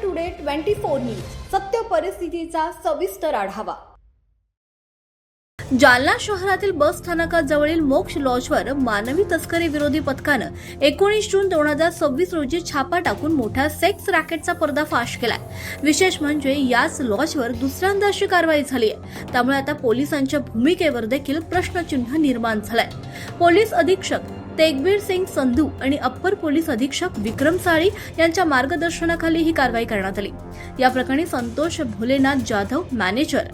Today 24 news सत्य परिस्थितीचा सविस्तर आढावा। जालना शहरातील बस स्थानकाजवळील मोक्ष लॉजवर मानवी तस्करी विरोधी पथकानं 19 जून 2026 रोजी छापा टाकून मोठ्या सेक्स रॅकेटचा पर्दाफाश केलाय। विशेष म्हणजे याच लॉजवर दुसऱ्यांदा अशी कारवाई झाली आहे, त्यामुळे आता पोलिसांच्या भूमिकेवर देखील प्रश्नचिन्ह निर्माण झालंय। पोलीस अधीक्षक तेगबीर सिंग संधू आणि अप्पर पोलीस अधीक्षक विक्रम साळी यांच्या मार्गदर्शनाखाली ही कारवाई करण्यात आली। या प्रकरणी संतोष भोलेनाथ जाधव मॅनेजर,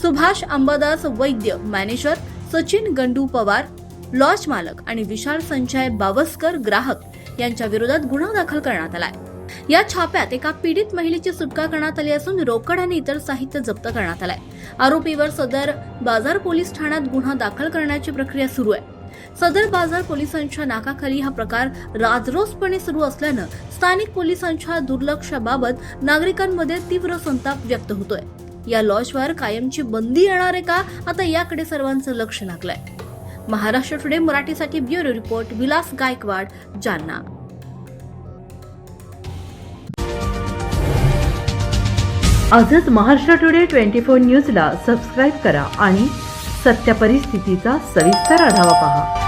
सुभाष अंबादास वैद्य मॅनेजर, सचिन गंडू पवार लॉज मालक आणि विशाल संजय बावस्कर ग्राहक यांच्या विरोधात गुन्हा दाखल करण्यात आलाय। या छाप्यात एका पीडित महिलेची सुटका करण्यात आली असून रोकड आणि इतर साहित्य जप्त करण्यात आलंय। आरोपीवर सदर बाजार पोलीस ठाण्यात गुन्हा दाखल करण्याची प्रक्रिया सुरू आहे। सदर बाजार पोलिसांच्या नाकाखाली हा प्रकार राजरोसपणे सुरू असल्यानं स्थानिक पोलिसांच्या दुर्लक्षाबाबत नागरिकांमध्ये तीव्र संताप व्यक्त होतोय। या लॉजवर कायमची बंदी येणार आहे का, आता याकडे सर्वांचं लक्ष लागलंय। महाराष्ट्र टुडे मराठीसाठी ब्युरो रिपोर्ट विलास गायकवाड, जालना। आजच महाराष्ट्र टुडे 24 न्यूजला सबस्क्राईब करा आणि सत्य परिस्थितीचा सविस्तर आढावा पहा।